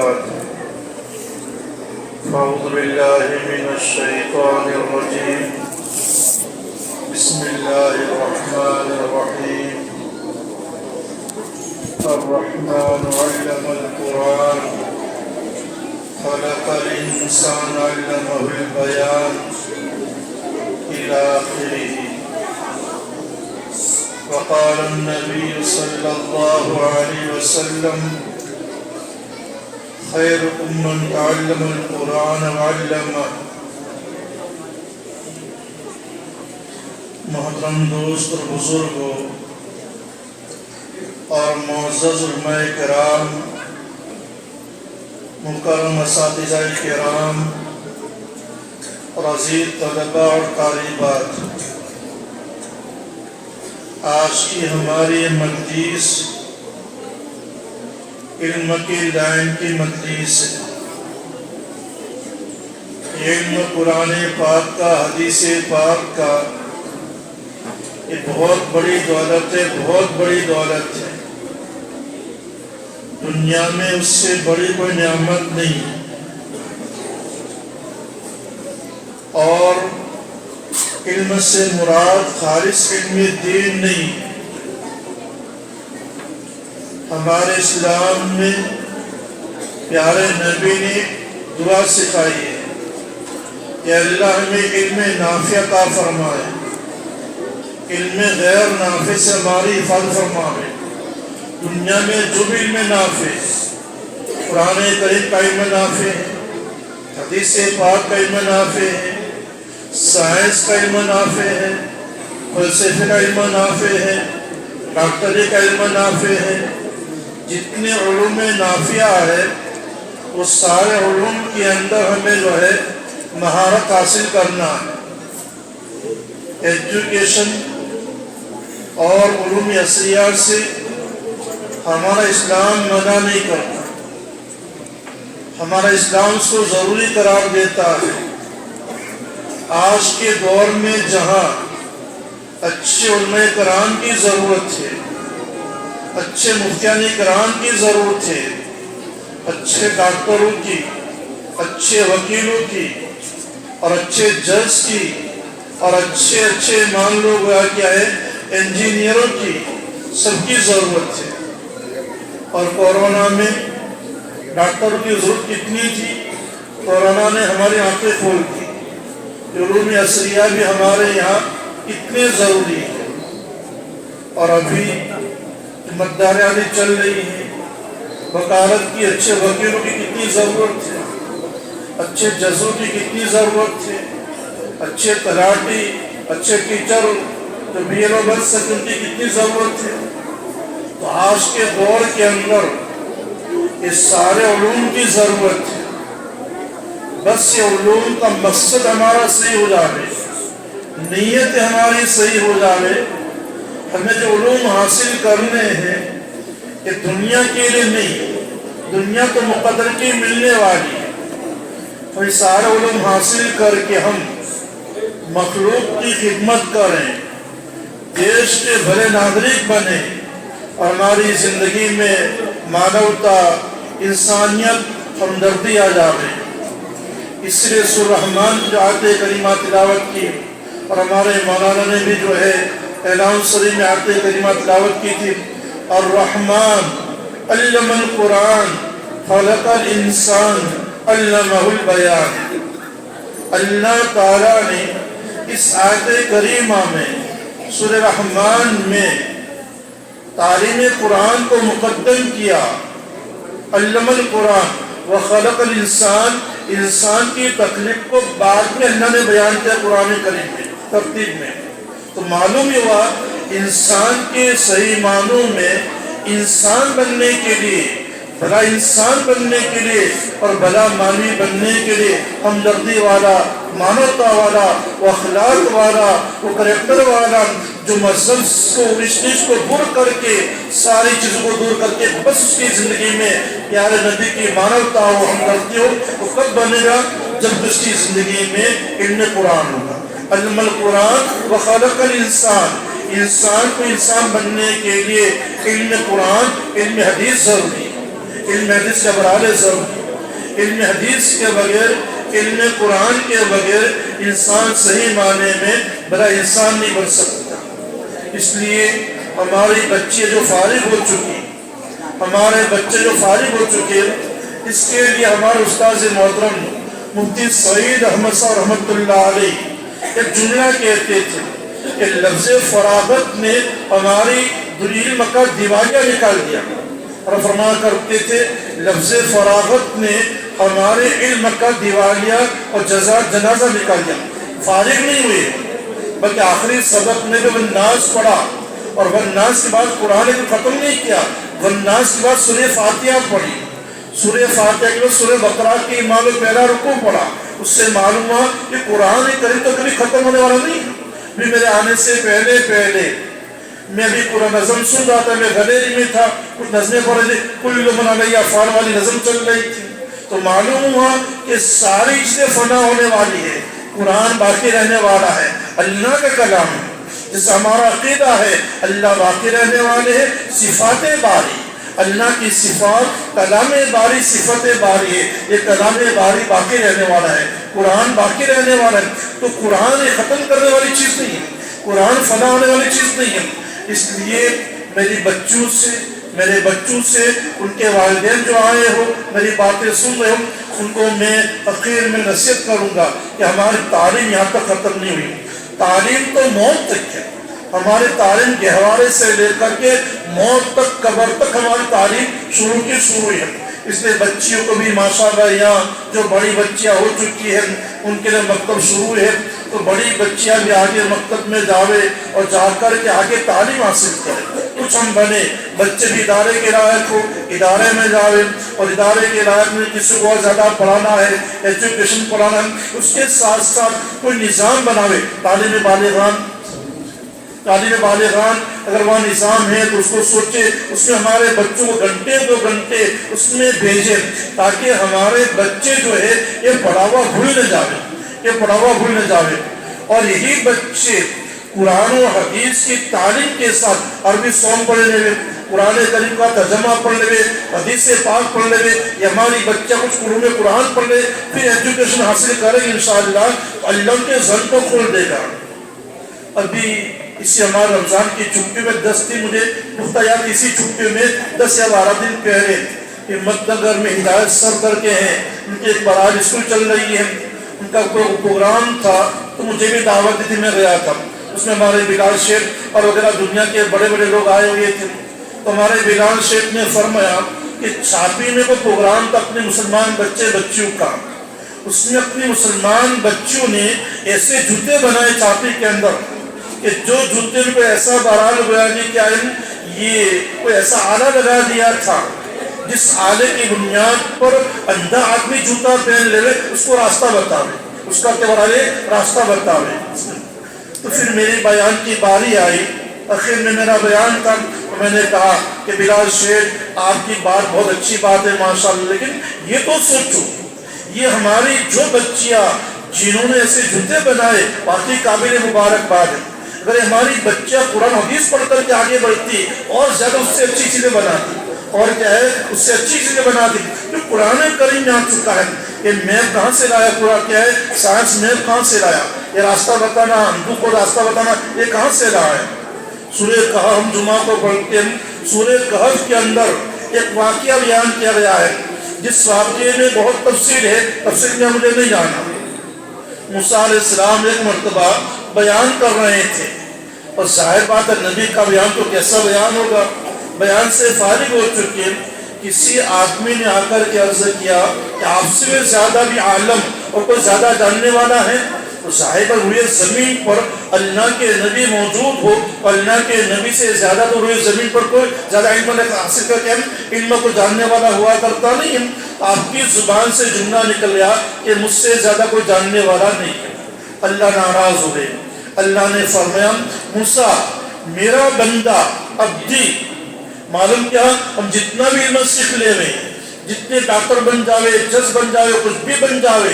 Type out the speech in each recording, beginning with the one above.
بعد أعوذ بالله من الشيطان الرجيم بسم الله الرحمن الرحيم الرحمن علم القرآن خلق الإنسان علمه البيان إلى آخره. وقال النبي صلى الله عليه وسلم خيركم من تعلم القرآن وعلمه. محترم دوست اور بزرگوں اور معزز علماء کرام، مکرم اساتذہ کرام اور عزیز طلباء اور طالبات، آج کی ہماری مجلس علم کی لائن کی مجلس ہے۔ علم قرآن پاک کا، حدیث پاک کا یہ بہت بڑی دولت ہے، بہت بڑی دولت ہے۔ دنیا میں اس سے بڑی کوئی نعمت نہیں، اور علم سے مراد خالص علم دین نہیں۔ ہمارے اسلام میں پیارے نبی نے دعا سکھائی ہے کہ اللہ ہمیں علم نافع عطا فرمائے، علم غیر نافع سے ہماری حفاظت فرمائے۔ دنیا میں جو بھی علم نافع، قرآن کریم کا علم نافع ہے، حدیث پاک کا علم نافع ہے، سائنس کا علم نافع ہے، فلسفے کا علم نافع ہے، ڈاکٹری کا علم نافع ہے، جتنے علوم نافعہ ہے وہ سارے علوم کے اندر ہمیں جو ہے مہارت حاصل کرنا ہے۔ ایجوکیشن اور علوم اصلیہ سے ہمارا اسلام منع نہیں کرتا، ہمارا اسلام اس کو ضروری قرار دیتا ہے۔ آج کے دور میں جہاں اچھے علماء کرام کی ضرورت ہے، اچھے مفتیان کرام کی ضرورت ہے، اچھے ڈاکٹروں کی، اچھے وکیلوں کی، اور اچھے جج کی، اور اچھے مان لو کیا ہے انجینئروں کی، سب کی ضرورت ہے۔ اور کورونا میں ڈاکٹروں کی ضرورت کتنی تھی، کورونا نے ہماری آنکھیں کھول دی۔ علوم اصلیہ بھی ہمارے یہاں اتنے ضروری ہے۔ اور ابھی مدداریاں چل رہی ہیں، وکالت کی، اچھے وکیلوں کی کتنی ضرورت ہے، اچھے ججوں کی کتنی ضرورت ہے، اچھے تلاٹی، اچھے ٹیچر جو بی ایل او بن سکتے ان کی کتنی ضرورت ہے۔ تو آج کے دور کے اندر اس سارے علوم کی ضرورت ہے۔ بس یہ علوم کا مقصد ہمارا صحیح ہو جائے، نیت ہماری صحیح ہو جائے۔ ہمیں جو علوم حاصل کرنے ہیں یہ دنیا کے لیے نہیں، دنیا تو مقدر کی ملنے والی ہے۔ تو یہ سارے علوم حاصل کر کے ہم مخلوق کی خدمت کریں، دیش کے بھلے ناگرک بنیں، اور ہماری زندگی میں مانوتا، انسانیت، ہمدردی آ جائے۔ اس لیے سورہ رحمان جو آیت کریمہ تلاوت کی، اور ہمارے مولانا نے بھی جو ہے اعلان صریح میں آیت کریمہ تلاوت کی تھی، الرحمن علم القرآن خلق الانسان علمہ البیان۔ اللہ تعالیٰ نے اس آیت کریمہ میں سورہ رحمان میں تعلیم قرآن کو مقدم کیا، علم القرآن وخلق الانسان، انسان کی تخلیق کو بعد میں اللہ نے بیان کیا قرآن کریم میں ترتیب میں۔ تو معلوم ہوا انسان کے صحیح معنوں میں انسان بننے کے لیے، بھلا انسان بننے کے لیے اور بھلا معنوی بننے کے لیے ہمدردی والا، مانوتا والا، وہ اخلاق والا، وہ کریکٹر والا، جو مذہب کو، اس چیز کو دور کر کے، ساری چیزوں کو دور کر کے بس اس کی زندگی میں پیارے نبی کی مانوتا ہو، ہمدردی ہو، وہ کب بنے گا؟ جب اس کی زندگی میں علم قرآن ہوگا۔ علم القرآن وخلق الانسان، انسان کو انسان بننے کے لیے علم قرآن، علم حدیث ضروری ہے۔ علم حدیث کا برحال ضروری. علم حدیث کے بغیر، علم قرآن کے بغیر انسان صحیح معنی میں بڑا انسان نہیں بن سکتا. اس لیے ہماری بچے جو فارغ ہو چکی، ہمارے بچے جو فارغ ہو چکے، اس کے لیے ہمارے استاذ محترم مفتی سعید احمد صاحب رحمۃ اللہ علیہ ایک جملہ کہتے تھے کہ لفظ فراغت نے ہماری علم کا دیوالیہ نکال دیا. اور فرمایا کرتے تھے لفظ فراغت نے ہمارے علم کا دیوالیہ اور جنازہ نکال دیا. فارغ نہیں ہوئے بلکہ آخری سبق میں بھی والناس پڑھا، اور والناس کے بعد قرآن کو ختم نہیں کیا، والناس کے بعد سورہ فاتحہ پڑھی. سورہ فاتحہ کے بعد سورہ بقرہ کی امام پہلا رکوع پڑھا. اس سے معلوم ہوا کہ قرآن کریم تو کبھی ختم ہونے والا نہیں. بھی میرے آنے سے پہلے میں بھی پورا نظم سن رہا تھا، میں گلیری میں تھا، کچھ نظمیں پڑھ رہی تھی، کل من علیہ فان والی نظم چل رہی تھی. تو معلوم ہوا کہ ساری چیزیں فنا ہونے والی ہے، قرآن باقی رہنے والا ہے، اللہ کا کلام ہے. جس ہمارا عقیدہ ہے اللہ باقی رہنے والے ہیں. صفات باری، اللہ کی صفات، کلام باری صفت باری ہے. یہ کلام باری باقی رہنے والا ہے، قرآن باقی رہنے والا ہے. تو قرآن ختم کرنے والی چیز نہیں ہے، قرآن فنا ہونے والی چیز نہیں ہے. اس لیے میرے بچوں سے ان کے والدین جو آئے ہو، میری باتیں سن رہے ہو، ان کو میں اخیر میں نصیحت کروں گا کہ ہماری تعلیم یہاں تک ختم نہیں ہوئی. تعلیم تو موت تک ہے. ہماری تعلیم گہوارے سے لے کر کے موت تک، قبر تک ہماری تعلیم شروع ہے. اس لیے بچیوں کو بھی ماشاءاللہ یہاں جو بڑی بچیاں ہو چکی ہیں ان کے لیے مکتب شروع ہے، تو بڑی بچیاں بھی آگے مکتب میں جاوے اور جا کر کے آگے تعلیم حاصل کریں. کچھ ہم بنے، بچے بھی ادارے کے لائق ہو، ادارے میں جاوے، اور ادارے کے لائق میں کسی کو اور زیادہ پڑھانا ہے، ایجوکیشن پڑھانا ہے، اس کے ساتھ ساتھ کوئی نظام بناوے. تعلیم بالغان اگر وہاں نظام ہے تو اس کو سوچے، اس میں ہمارے بچوں کو گھنٹے 2 گھنٹے اس میں بھیجیں، تاکہ ہمارے بچے جو ہے یہ پڑھاوا بھول نہ جاوے. اور یہی بچے قرآن و حدیث کی تعلیم کے ساتھ عربی سونگ پڑھ لے، قرآن کریم کا ترجمہ پڑھ لے، حدیث پاک پڑھ لے، یا ہماری بچہ کچھ علوم قرآن پڑھ لے، پھر ایجوکیشن حاصل کرے گی انشاءاللہ اللہ کے ذہن کو کھول دے گا. ابھی اسی ہمارے رمضان کی چھٹی میں 10 دن مجھے مختیات، اسی چھٹی میں 10 یا 12 دن پہلے ہمت نگر میں ہدایت سر کر کے ہیں، ان کی ایک براج اسکول چل رہی ہے، ان کا پروگرام تھا تو مجھے بھی دعوت دی تھی، میں گیا تھا. اس میں ہمارے بلال شیخ اور وغیرہ دنیا کے بڑے لوگ آئے ہوئے تھے. تو ہمارے بلال شیخ نے فرمایا کہ چھاپی میں کوئی پروگرام تھا اپنے مسلمان بچیوں کا. اس میں اپنی مسلمان بچیوں نے ایسے جوتے بنائے چھاپی کے اندر کہ جو جوتے میں کوئی ایسا بہرحال بیانی کیا یہ کوئی ایسا آلہ لگا دیا تھا جس آلے کی بنیاد پر اندھا آدمی جوتا پہن لے اس کو راستہ بتاوے، اس کا راستہ بتاوے. تو پھر میری بیان کی باری آئی، آخر میں میرا بیان تھا، میں نے کہا کہ بلال شیخ آپ کی بات بہت اچھی بات ہے ماشاءاللہ، لیکن یہ تو سوچو یہ ہماری جو بچیاں جنہوں نے ایسے جوتے بنائے واقعی قابل مبارکباد ہے. اگر ہماری بچیاں قرآن حدیث پڑھ کر کے آگے بڑھتی اور زیادہ اس سے اچھی چیزیں بناتی، اور کیا ہے اس سے اچھی چیزیں بناتی. جو قرآن کریم میں آ چکا ہے کہ میپ کہاں سے لایا، قرآن کیا ہے سائنس میپ کہاں سے لایا، یہ راستہ بتانا، ہندو کو راستہ بتانا، یہ کہاں سے لایا ہے. سورہ کہف ہم جمعہ کو پڑھتے ہیں، سورہ کہف کے اندر ایک واقعہ بیان کیا گیا ہے جس واقعے میں بہت تفصیل ہے، تفصیل میں مجھے نہیں جانا. موسیٰ علیہ السلام ایک مرتبہ بیان کر رہے تھے، اور ظاہر بات ہے نبی کا بیان تو کیسا بیان ہوگا، بیان سے فارغ ہو چکے. کسی آدمی نے آ کر کے عرض کیا کہ آپ سے زیادہ بھی عالم اور کوئی زیادہ جاننے والا ہے. تو ظاہر روئے زمین پر اللہ کے نبی موجود ہو، اور اللہ کے نبی سے زیادہ تو روئے زمین پر کوئی زیادہ علم حاصل کر کے علم کو جاننے والا ہوا کرتا نہیں ہے. آپ کی زبان سے جملہ نکل گیا کہ مجھ سے زیادہ کوئی جاننے والا نہیں ہے. اللہ ناراض ہو گئے. اللہ نے فرمایا موسیٰ میرا بندہ عبدی، معلوم کیا ہم جتنا بھی علم سیکھ لے رہے ہیں، جتنے ڈاکٹر بن جاوے، جج بن جاوے، کچھ بھی بن جاوے،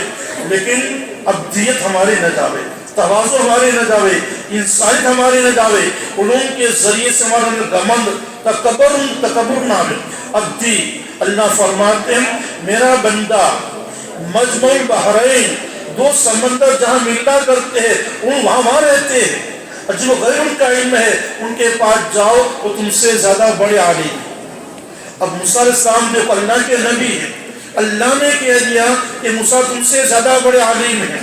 لیکن عبدیت ہماری نہ جاوے، تواضع ہماری نہ جاوے، انسانیت ہماری نہ جاوے. علوم کے ذریعے سے ہمارا گمند تکبر نہ آوے. عبدی اللہ فرماتے ہیں میرا بندہ مجمع البحرین، دو سمندر جہاں ملنا کرتے ہیں وہاں رہتے ہیں، اور جو غیر ان کا علم ہے ان کے پاس جاؤ وہ تم سے زیادہ بڑے عالم ہیں۔ اب موسیٰ علیہ السلام جو اللہ کے نبی ہیں، اللہ نے کہہ دیا کہ موسیٰ تم سے زیادہ بڑے عالم ہیں،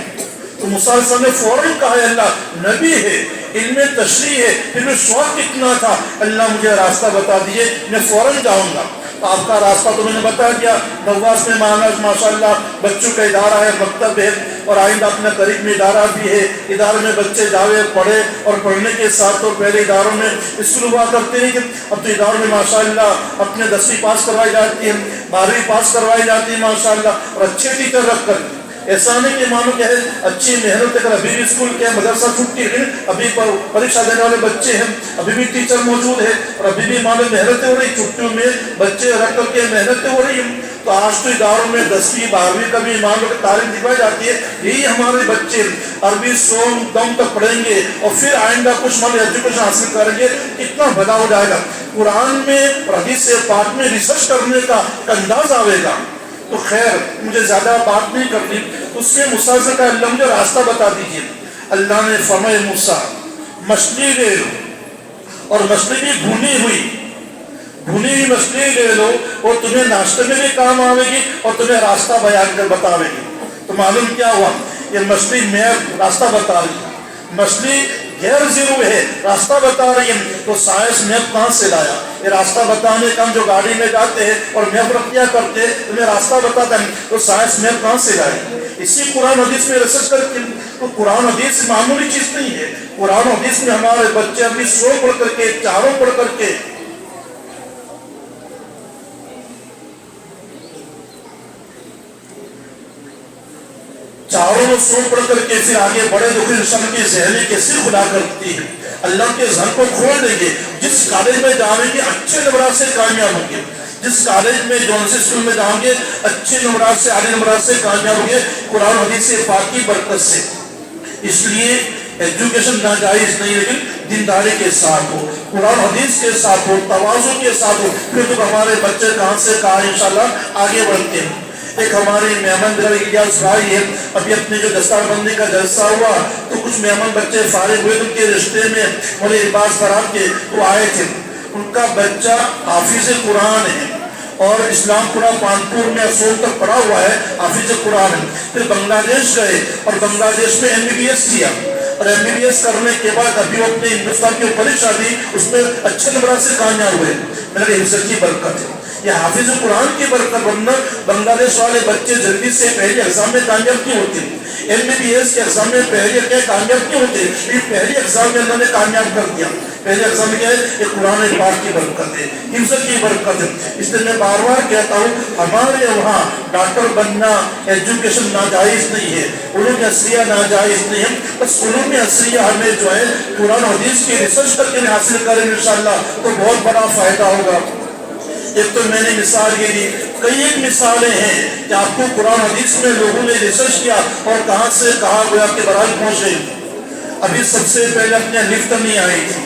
تو موسیٰ علیہ السلام نے فوراً کہا ہے اللہ نبی ہے، علم تشریح ہے، پھر میں شوق کتنا تھا اللہ مجھے راستہ بتا دیے میں فوراً جاؤں گا۔ آپ کا راستہ تو میں نے بتا دیا، نواز میں ماشاء اللہ بچوں کا ادارہ ہے، مکتب ہے، اور آئندہ اپنے قریب میں ادارہ بھی ہے، ادارے میں بچے جاوے پڑھے، اور پڑھنے کے ساتھ تو پہلے اداروں میں اسکول ہوا کرتے ہیں، اب تو اداروں میں ماشاء اللہ اپنے 10ویں پاس کروائی جاتی ہے، 12ویں پاس کروائی جاتی ہے ماشاء اللہ، اور اچھے ٹیچر رکھ کر ایسا نہیں کہ مانو کہ ہے اچھی محنت کر ابھی بھی اسکول کے مدرسہ چھٹی ہے، ابھی پریکشا دینے والے بچے ہیں، ابھی بھی ٹیچر موجود ہے، اور ابھی بھی مانو محنتیں ہو رہی، چھٹیوں میں بچے رکھ کر کے محنتیں ہو رہی ہیں۔ تو آج تو اداروں میں 10ویں 12ویں کا بھی مانو کہ تعلیم دکھائی جاتی ہے، یہی ہمارے بچے عربی سوم دم تک پڑھیں گے اور پھر آئندہ کچھ مانو ایجوکیشن حاصل کریں گے، کتنا بھلا ہو جائے گا۔ قرآن میں اور حدیث پاک میں ریسرچ کرنے کا انداز آئے گا۔ تو خیر مجھے زیادہ بات نہیں کرنی، اس کے موسیٰ سے کہا اللہ مجھے راستہ بتا دیجیے۔ اللہ نے فرمایا موسیٰ مچھلی لے لو، اور مچھلی بھی بھونی ہوئی مچھلی لے لو، اور تمہیں ناشتے میں بھی کام آئے گی اور تمہیں راستہ بیان کر بتاوے گی۔ تو معلوم کیا ہوا، یہ مچھلی میں راستہ بتا رہی ہے، مچھلی غیر ضرور ہے راستہ بتا رہی ہے، تو سائنس میپ کہاں سے لایا؟ یہ راستہ بتانے کا ہم جو گاڑی میں جاتے ہیں اور میپ رکھ دیا کرتے ہیں تمہیں راستہ بتاتا ہے، تو سائنس میپ کہاں سے لائے؟ اسی قرآن حدیث میں ریسرچ کر کے، تو قرآن حدیث معمولی چیز نہیں ہے، قرآن حدیث میں ہمارے بچے ابھی 100 پڑھ کر کے 4 پڑھ کر کے چاروں سو پڑھ کر کے پھر آگے بڑے دکھ انسان کی ذہنی کیسے کھلا کرتی ہے، اللہ کے ذہن کو کھول دیں گے۔ جس کالج میں جاؤں گے اچھے نمبرات سے کامیاب ہوں گے، جس کالج میں جون سی اسکول میں جاؤں گے اچھے نمبرات سے اعلی نمبرات سے کامیاب ہوں گے، قرآن حدیث پاک کی برکت سے۔ اس لیے ایجوکیشن ناجائز نہیں، لیکن دینداری کے ساتھ ہو، قرآن حدیث کے ساتھ ہو، تواضع کے ساتھ ہو، پھر تو ہمارے بچے کہاں سے کہاں انشاءاللہ آگے بڑھتے ہیں۔ ایک ہمارے مہمان الیاس بھائی ہے، ابھی اپنے جو دستار بندی کا جلسہ ہوا تو کچھ مہمان بچے فارغ ہوئے، ان کے رشتے میں بڑے عباس فرات کے وہ آئے تھے، ان کا بچہ حافظ قرآن ہے اور اسلام پورا پانپور میں اصول تک پڑھا ہوا ہے، حافظ قرآن ہے۔ پھر بنگلہ دیش گئے اور بنگلہ دیش میں MBBS کیا، اور MBBS کرنے کے بعد ابھی وہ اپنے ہندوستان کی پریکشا دی، اس میں اچھے نمبرات سے کامیاب ہوئے۔ میرے حفظ کی برکت ہے، یہ حافظ قرآن کی برکت، ورنہ بنگلہ دیش والے بچے جلدی سے پہلے ایگزام میں کامیاب کیوں ہوتے ہیں؟ MBBS کے ایگزام میں پہلے کیا کامیاب کیوں ہوتے ہیں؟ یہ پہلے ایگزام میں اللہ نے کامیاب کر دیا۔ پہلے ایگزام میں کیا ہے؟ یہ قرآن پاک کی برکت ہے، حفظ کی برکت ہے۔ اس لیے میں بار بار کہتا ہوں ہمارے وہاں ڈاکٹر بننا ایجوکیشن ناجائز نہیں ہے، علوم عصریہ ناجائز نہیں ہے، بس علوم عصریہ ہمیں جو ہے قرآن حدیث کی ریسرچ کر کے حاصل کریں انشاءاللہ تو بہت بڑا فائدہ ہوگا۔ ایک تو میں نے مثال یہ دی، کئی ایک مثالیں ہیں کہ آپ کو قرآن حدیث میں لوگوں نے ریسرچ کیا اور کہاں سے کہاں گویا کے برائے پہنچے۔ ابھی سب سے پہلے اپنے لفٹ نہیں آئی تھی،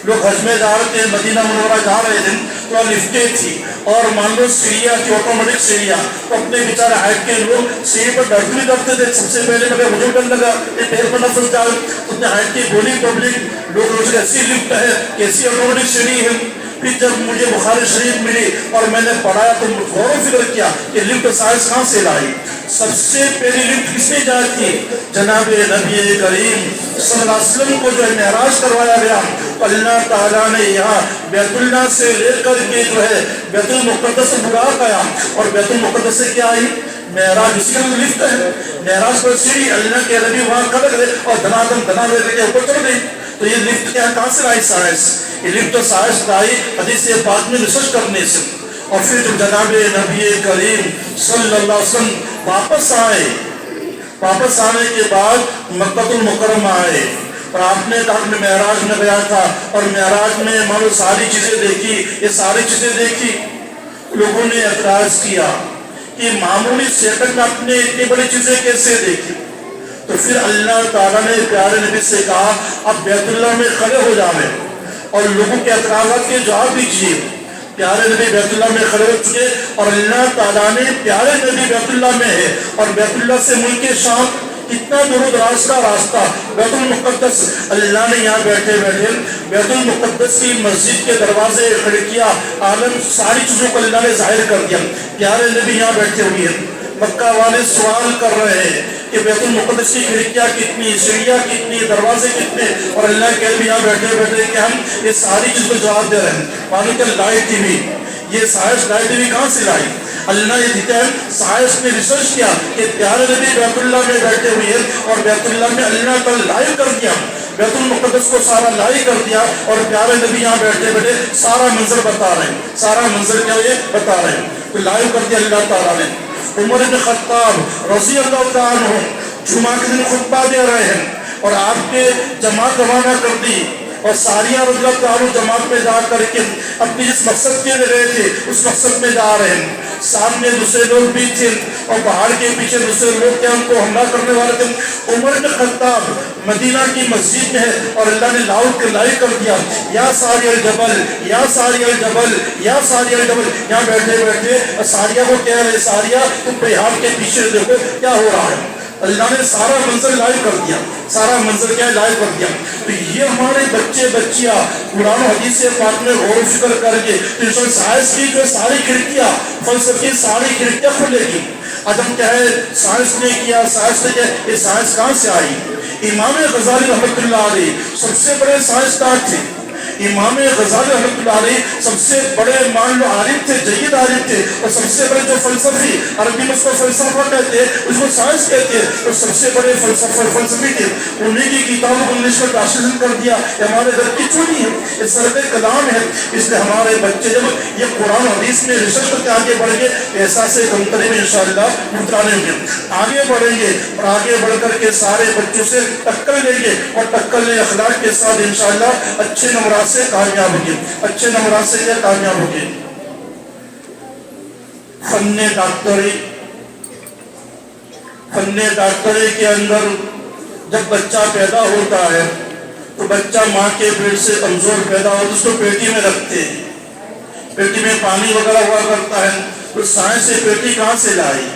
لوگ حج میں جا رہے تھے، مدینہ منورہ جا رہے تھے تو لفٹیں تھی، اور مان لو سیڑھیاں تھی، آٹومیٹک سیڑھیاں، تو اپنے بیچارے ہائٹ کے لوگ سیڑھی پر ڈر بھی کرتے تھے۔ سب سے پہلے مجھے مجھے ڈر لگا کہ پیر پر نہ پھنس جائے، اتنے ہائٹ کی بولی پبلک لوگ روز ایسی لفٹ ہے، کیسی آٹومیٹک سیڑھی ہے۔ پھر جب مجھے بخاری شریف ملی اور میں نے پڑھایا تو غور و فکر کیا کہ لفٹ سائنس کہاں سے لائی۔ سب سے پہلی لفٹ کس نے ایجاد کی؟ جناب نبی کریم صلی اللہ علیہ وسلم کو جو ہے معراج کروایا گیا، اللہ تعالیٰ نے یہاں بیت اللہ سے لے کر کے جو ہے بیت المقدس براق آیا، اور بیت المقدس سے کیا آئی؟ معراج، اسی کا لفٹ ہے۔ معراج پر سیڑھی، اللہ کے نبی وہاں کھڑے گئے اور دھنا لے کے اوپر چڑھ گئی۔ تو یہ لفٹ کہاں سے لائی سائنس؟ یہ لفٹ سائنس لائی حدیث پاک میں ریسرچ کرنے سے۔ اور پھر جب جناب نبی کریم صلی اللہ علیہ وسلم واپس آنے کے بعد مکہ المکرمہ آئے، اور آپ نے کہا میں معراج میں گیا تھا اور معراج میں مانو ساری چیزیں دیکھی، یہ ساری چیزیں دیکھی۔ لوگوں نے اعتراض کیا کہ معمولی سیکنڈ میں اپنے اتنی بڑی چیزیں کیسے دیکھی؟ تو پھر اللہ تعالیٰ نے پیارے نبی سے کہا اب بیت اللہ میں کھڑے ہو جاوے اور لوگوں کے اعتراضات کے جواب دیجیے۔ پیارے نبی بیت اللہ میں کھڑے ہو چکے اور اللہ تعالیٰ نے پیارے نبی بیت اللہ میں ہے اور بیت اللہ سے ملک شام کتنا دور دراز کا راستہ بیت المقدس اللہ نے یہاں بیٹھے بیٹھے بیت المقدس کی مسجد کے دروازے کھڑکیاں عالم ساری چیزوں کو اللہ نے ظاہر کر دیا. پیارے نبی یہاں بیٹھے ہوئے ہیں. مکہ والے سوال کر رہے ہیں کہ بیت المقدس کی کھڑکیاں کتنی, سیڑھیاں کتنی, دروازے کتنے, اور اللہ کے بھی یہاں بیٹھے بیٹھے کہ ہم یہ ساری چیز کو جواب دے رہے ہیں. معلوم کہ لائٹ ٹی وی, یہ سائنس لائٹ ٹی وی کہاں سے لائی؟ اللہ یہ دیتا ہے. سائنس نے ریسرچ کیا کہ پیارے نبی بیت اللہ میں بیٹھے ہوئے ہیں اور بیت اللہ میں اللہ تعالیٰ لائیو کر دیا, بیت المقدس کو سارا لائیو کر دیا اور پیارے نبی یہاں بیٹھے بیٹھے سارا منظر بتا رہے ہیں. سارا منظر کیا یہ بتا رہے ہیں, تو لائیو کر دیا اللہ تعالیٰ نے. عمر بن خطاب رضی اللہ تعالیٰ عنہ جمعہ کے دن خطبہ دے رہے ہیں اور آپ کے جماعت روانہ کر دی اور ساریہ رضی اللہ تعالیٰ جماعت میں جا کر کے اپنی جس مقصد کے لیے رہے تھے اس مقصد میں جا رہے ہیں. سامنے دوسرے لوگ بھی تھے اور پہاڑ کے پیچھے دوسرے لوگ کیا ان کو حملہ کرنے والے تھے. عمر بن خطاب مدینہ کی مسجد میں ہے اور اللہ نے لاؤڈ کے لائیو کر دیا یا ساری الجبل یا ساری الجبل یا ساری الجبل. یہاں بیٹھے بیٹھے ساریہ کو کہہ رہے ساریہ تم پہاڑ کے پیچھے دیکھو کیا ہو رہا ہے. اللہ نے سارا منظر لائیو کر دیا, سارا منظر کیا لائیو کر دیا. تو یہ ہمارے بچے بچیاں قرآن و حدیث پاک میں غور و فکر کر کے تو سائنس کی جو ساری کھڑکیاں, فلسفے کی ساری کھڑکیاں کھلے گی. آج ہم کیا ہے سائنس نے کیا, سائنس نے کیا, یہ سائنس کہاں سے آئی؟ امام غزالی رحمۃ اللہ علیہ سب سے بڑے سائنسدان تھے. امام غزالی رحمۃ اللہ علیہ سب سے بڑے مان لو عالم تھے, جید عالم تھے, اور سب سے بڑے جو فلسفی, عربی میں اس کو فلسفہ کہتے ہیں, اس کو سائنس کہتے ہیں, اور سب سے بڑے فلسفی تھے. انہیں کی کتابوں کو انگلش میں ٹرانسلیشن کر دیا. یہ ہمارے گھر کی چونی ہے, یہ سرد کلام ہے. اس لیے ہمارے بچے جب یہ قرآن حدیث میں ریسرچ کرتے آگے بڑھیں گے احساس کمتری میں انشاءاللہ مترانیں گے, آگے بڑھیں گے اور آگے بڑھ کر کے سارے بچوں سے ٹکر لیں گے اور ٹکر لے اخلاق کے ساتھ انشاءاللہ اچھے نمبرات سے کامیاب ہوگی, اچھے نمبرات سے یہ کامیاب ہوگی. فن ڈاکٹری کے اندر جب بچہ پیدا ہوتا ہے تو بچہ ماں کے پیٹ سے کمزور پیدا ہوتا ہے, اس کو پیٹی میں رکھتے ہیں, پیٹی میں پانی وغیرہ ہوا کرتا ہے. تو سائنس سے پیٹی کہاں سے لائی؟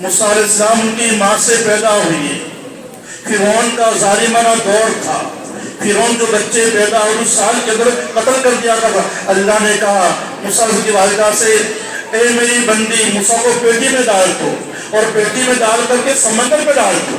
موسیٰ علیہ السلام ان کی ماں سے پیدا ہوئی ہے. فرعون کا ظالمانہ دور تھا, فرعون جو بچے پیدا ہوئے سال کے اندر قتل کر دیا تھا. اللہ نے کہا موسیٰ کی والدہ سے, اے میری بندی موسیٰ کو پیٹی میں ڈال دو اور پیٹی میں ڈال کر کے سمندر میں ڈال دو,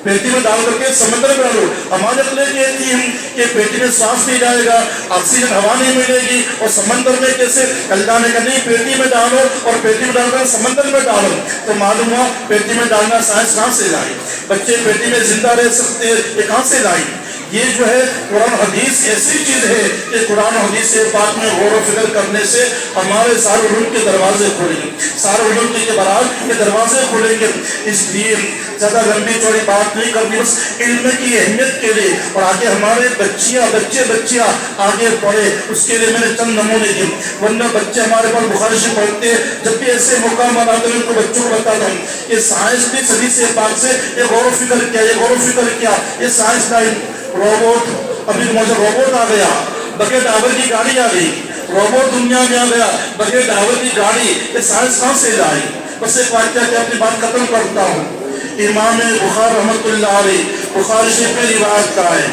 پیٹی میں ڈال کر کے سمندر میں ڈالو. ہمارے عقلیں کہتی ہیں کہ پیٹی میں سانس نہیں جائے گا, آکسیجن ہوا نہیں ملے گی, اور سمندر میں کیسے؟ اللہ نے کہا نہیں, پیٹی میں ڈالو اور پیٹی میں ڈال کر سمندر میں ڈالو. تو معلوم ہوا پیٹی میں ڈالنا سائنس کہاں سے لائی؟ بچے پیٹی میں زندہ رہ سکتے ہیں, یہ کہاں سے لائی؟ یہ جو ہے قرآن حدیث ایسی چیز ہے کہ قرآن حدیث سے پاک میں غور و فکر کرنے سے ہمارے سارے علوم کے دروازے کھولیں گے, سارے علوم کے برابر کے دروازے کھولیں گے. اس لیے زیادہ لمبی چوڑی بات نہیں کرنی, بس علم کی اہمیت کے لیے اور آگے ہمارے بچیاں آگے پڑھے اس کے لیے میں نے چند نمونے دیے. ورنہ بچے ہمارے پاس بخاری سے پڑھتے ہیں, جب بھی ایسے موقع بناتے ہیں ان کو بچوں کو بتاتا ہوں کہ سائنس نے صدی سے پاک سے یہ غور و فکر کیا, یہ سائنس لائن روبوٹ, ابھی مجھے روبوٹ آ گیا, بغیر ڈرائیور کی گاڑی آ گئی, روبوٹ دنیا میں آ گیا, بغیر ڈرائیور کی گاڑی, یہ سائنس کہاں سے لائی؟ بس ایک واقعہ کہ اپنی بات ختم کرتا ہوں. امام بخاری رحمۃ اللہ علیہ بخاری شریف میں روایت کا ہے,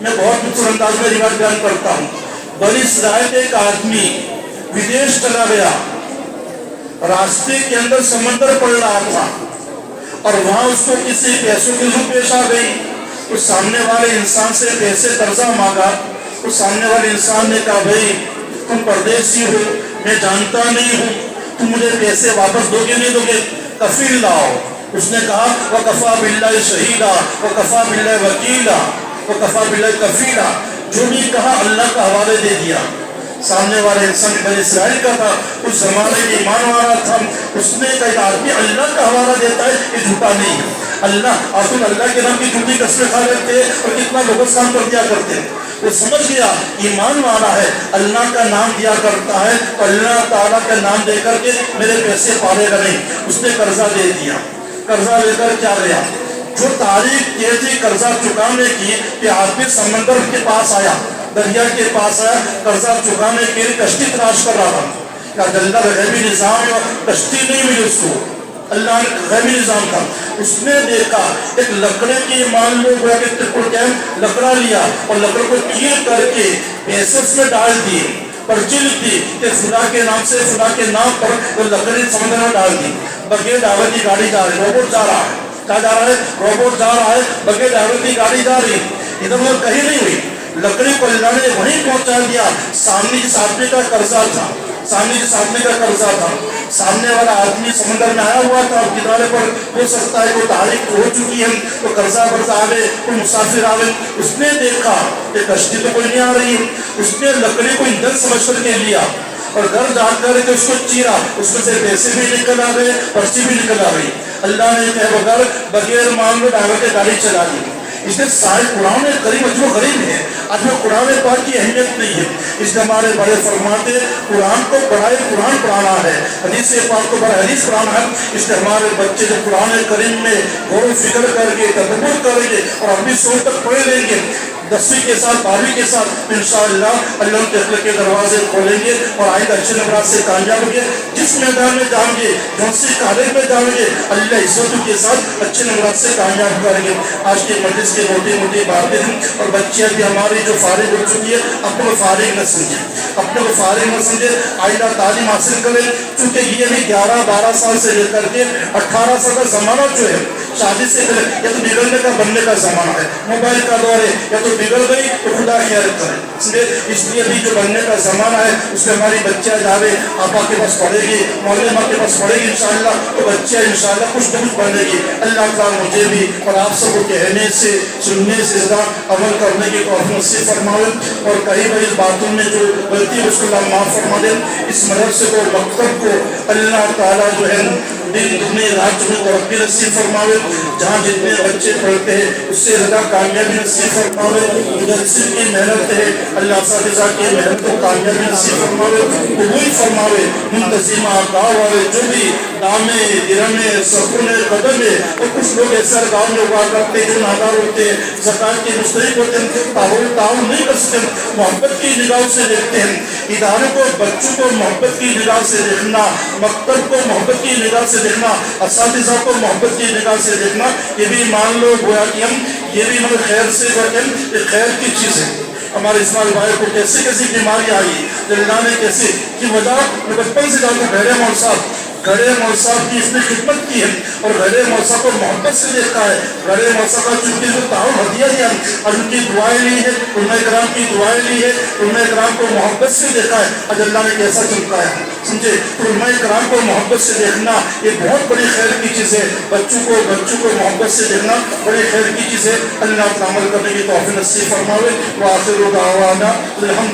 میں بہت مختصر انداز میں روایت بیان کرتا ہوں. بنی اسرائیل ایک آدمی ودیش چلا گیا, راستے کے اندر سمندر پڑ رہا تھا اور وہاں اس کو کسی پیسوں کی ضرورت پیش آ گئی. اس سامنے والے انسان سے پیسے قرضہ مانگا. اس سامنے والے انسان نے کہا بھائی تم پردیسی ہو, میں جانتا نہیں ہوں, تم مجھے پیسے واپس دو گے نہیں دو گے؟ کفیل لاؤ. اس نے کہا وَكَفَى بِاللَّهِ شَهِيدًا وَكَفَى بِاللَّهِ وَكِيلًا وَكَفَى بِاللَّهِ كَفِيلًا. جو بھی کہا اللہ کا حوالے دے دیا. سامنے والے انسان بنی اسرائیل کا تھا, اس زمانے میں ایمان والا تھا. اس نے کہا آدمی اللہ کا حوالہ دیتا ہے یہ جھوٹا نہیں ہے. اللہ اور تم اللہ کے نام کی جھوٹی قسمیں کھا لیتے اور کتنا لوگوں کام کر دیا کرتے. وہ سمجھ گیا ایمان والا ہے, اللہ کا نام دیا کرتا ہے, اللہ تعالیٰ کا نام دے کر کے میرے پیسے پالے گا نہیں. اس نے قرضہ دے دیا. قرضہ لے کر کیا گیا, جو تاریخ یہ تھی قرضہ چکانے کی کہ آدمی سمندر کے پاس آیا, دریا کے پاس آیا, قرضہ چکانے کے لیے کشتی تلاش کر رہا تھا. اللہ کا غیبی نظام ہے, کشتی نہیں ملی اس کو, اللہ نے غیبی نظام تھا. اس نے دیکھا ایک لکڑے کی, مان لو لکڑا لیا اور لکڑ کو چیر کر کے پیسس میں ڈال دی, پرچی لکھ دی کہ فلاں کے نام سے فلاں کے نام پر وہ لکڑی سمندر میں ڈال دی. بغیر ڈرائیور کی گاڑی جا رہی, روبوٹ جا رہا ہے. کیا جا رہا ہے؟ روبوٹ جا رہا ہے, بغیر ڈرائیور کی گاڑی جا رہی, ادھر ادھر کہیں نہیں ہوئی. لکڑی کو اللہ نے وہیں پہنچا دیا. سامنے جس آدمی کا قرضہ تھا, سامنے جس آدمی کا قرضہ تھا, سامنے والا آدمی سمندر میں آیا ہوا تھا, کنارے پر ہو سکتا ہے وہ تاریخ ہو چکی ہے, تو قرضہ برضہ آوے, کوئی مسافر آوے. اس نے دیکھا کہ کشتی تو کوئی نہیں آ رہی ہے. اس نے لکڑی کو ایندھن سمجھ کر کے لیا اور گھر جا کر کے اس کو چیرا. اس میں سے پیسے بھی نکل آ گئے, پرچی بھی نکل آ گئی. اللہ نے کہا بغیر مان لو ڈرائیور کے گاڑی چلا دی. اس نے سارے قرآن قریب جو غریب ہے, آج میں قرآن پاک کی اہمیت نہیں ہے. اس نے ہمارے بڑے فرماتے قرآن کو پڑھائے قرآن پڑھانا ہے, حدیث پاک کو پڑھائے حدیث پڑھانا ہے. اس نے ہمارے بچے جو قرآن کریم میں غور و فکر کر کے تدبر کریں گے اور اپنی سوچ تک پڑھ لیں گے, 10ویں کے ساتھ 12ویں کے ساتھ انشاءاللہ اللہ کے اخلاق کے دروازے کھولیں گے اور آئندہ اچھے نمبرات سے کامیاب ہوں گے. جس میدان میں جائیں گے, جون سی کالج میں جائیں گے, اللہ عزتوں کے ساتھ اچھے نمبرات سے کامیاب کریں گے. آج کے مجلس کے موٹی موٹی باتیں ہیں اور بچیاں بھی ہماری جو فارغ ہو چکی ہے اپنے کو فارغ نہ سمجھیں, اپنے کو فارغ نہ سمجھیں. آئندہ تعلیم حاصل کریں, چونکہ یہ بھی 11-12 سال سے لے کر کے 18 سال کا زمانہ جو ہے شادی سے پہلے یا تو بگڑنے کا بننے کا زمانہ ہے. موبائل کا دور ہے, یا تو بگڑ گئی تو خدا خیر کرے. اس لیے بھی جو بننے کا زمانہ ہے اس میں ہماری بچیاں جاوے آپا کے پاس پڑھے گی, مولما کے پاس پڑھے گی انشاءاللہ, تو بچیاں انشاءاللہ کچھ نہ کچھ بنے گی. اللہ تعالیٰ مجھے بھی اور آپ سب کو کہنے سے سننے سے زیادہ عمل کرنے کی توفیق نصیب فرمائے, اور کہیں بڑی باتوں میں جو غلطی ہے اس کو اللہ معاف فرما دے. اس مدرسے کو مکتب کو اللہ تعالیٰ جو ہے دن دنیا رات میں ترقی نصیب فرماوے. جہاں جتنے بچے پڑھتے ہیں اس سے زیادہ کامیابی نصیب فرماوے. مدرسے کی محنت ہے, اللہ اساتذہ کی محنت کو کامیابی نصیب فرماوے, قبول فرماوے. منتظم گاؤں والے جو بھی دامے گرنے سکونے قدم ہے, اور کچھ لوگ ایسا گاؤں میں ہوا کرتے ہیں جو نادار ہوتے ہیں, زکات کے مستحق ہوتے ہیں, تعاون نہیں کر سکتے, محبت کی نگاہ سے دیکھتے ہیں. ادارے کو بچوں کو محبت کی نگاہ سے دیکھنا, مکتب کو محبت کی نگاہ سے دیکھنا, اساتذہ کو محبت کی نگاہ سے دیکھنا, یہ بھی مان لو گویا کہ ہم یہ بھی ہمیں خیر سے یہ خیر کی چیز ہے. ہمارے اسماعیل بھائی کو کیسی کیسی بیماری آئی, اللہ نے کیسی کی وجہ بچپن سے جاتا گھڑے مول صاحب کی اس نے خدمت کی ہے اور گھڑے مول صاحب کو محبت سے دیکھا ہے. گھڑے مول صاحب کا چونکہ جو تعاون ہدیہ دیا اور ان کی دعائیں لی ہے, علماء کرام کی دعائیں لی ہے, علماء کرام کو محبت سے دیکھا ہے. آج اللہ نے کیسا چمکایا, سمجھے. تو علماء کرام کو محبت سے دیکھنا یہ بہت بڑی خیر کی چیز ہے. بچوں کو محبت سے دیکھنا بڑی خیر کی چیز ہے. اللہ تعالیٰ عمل کرنے کی توفیق نصیب فرماوے. وآخر دعوانا الحمد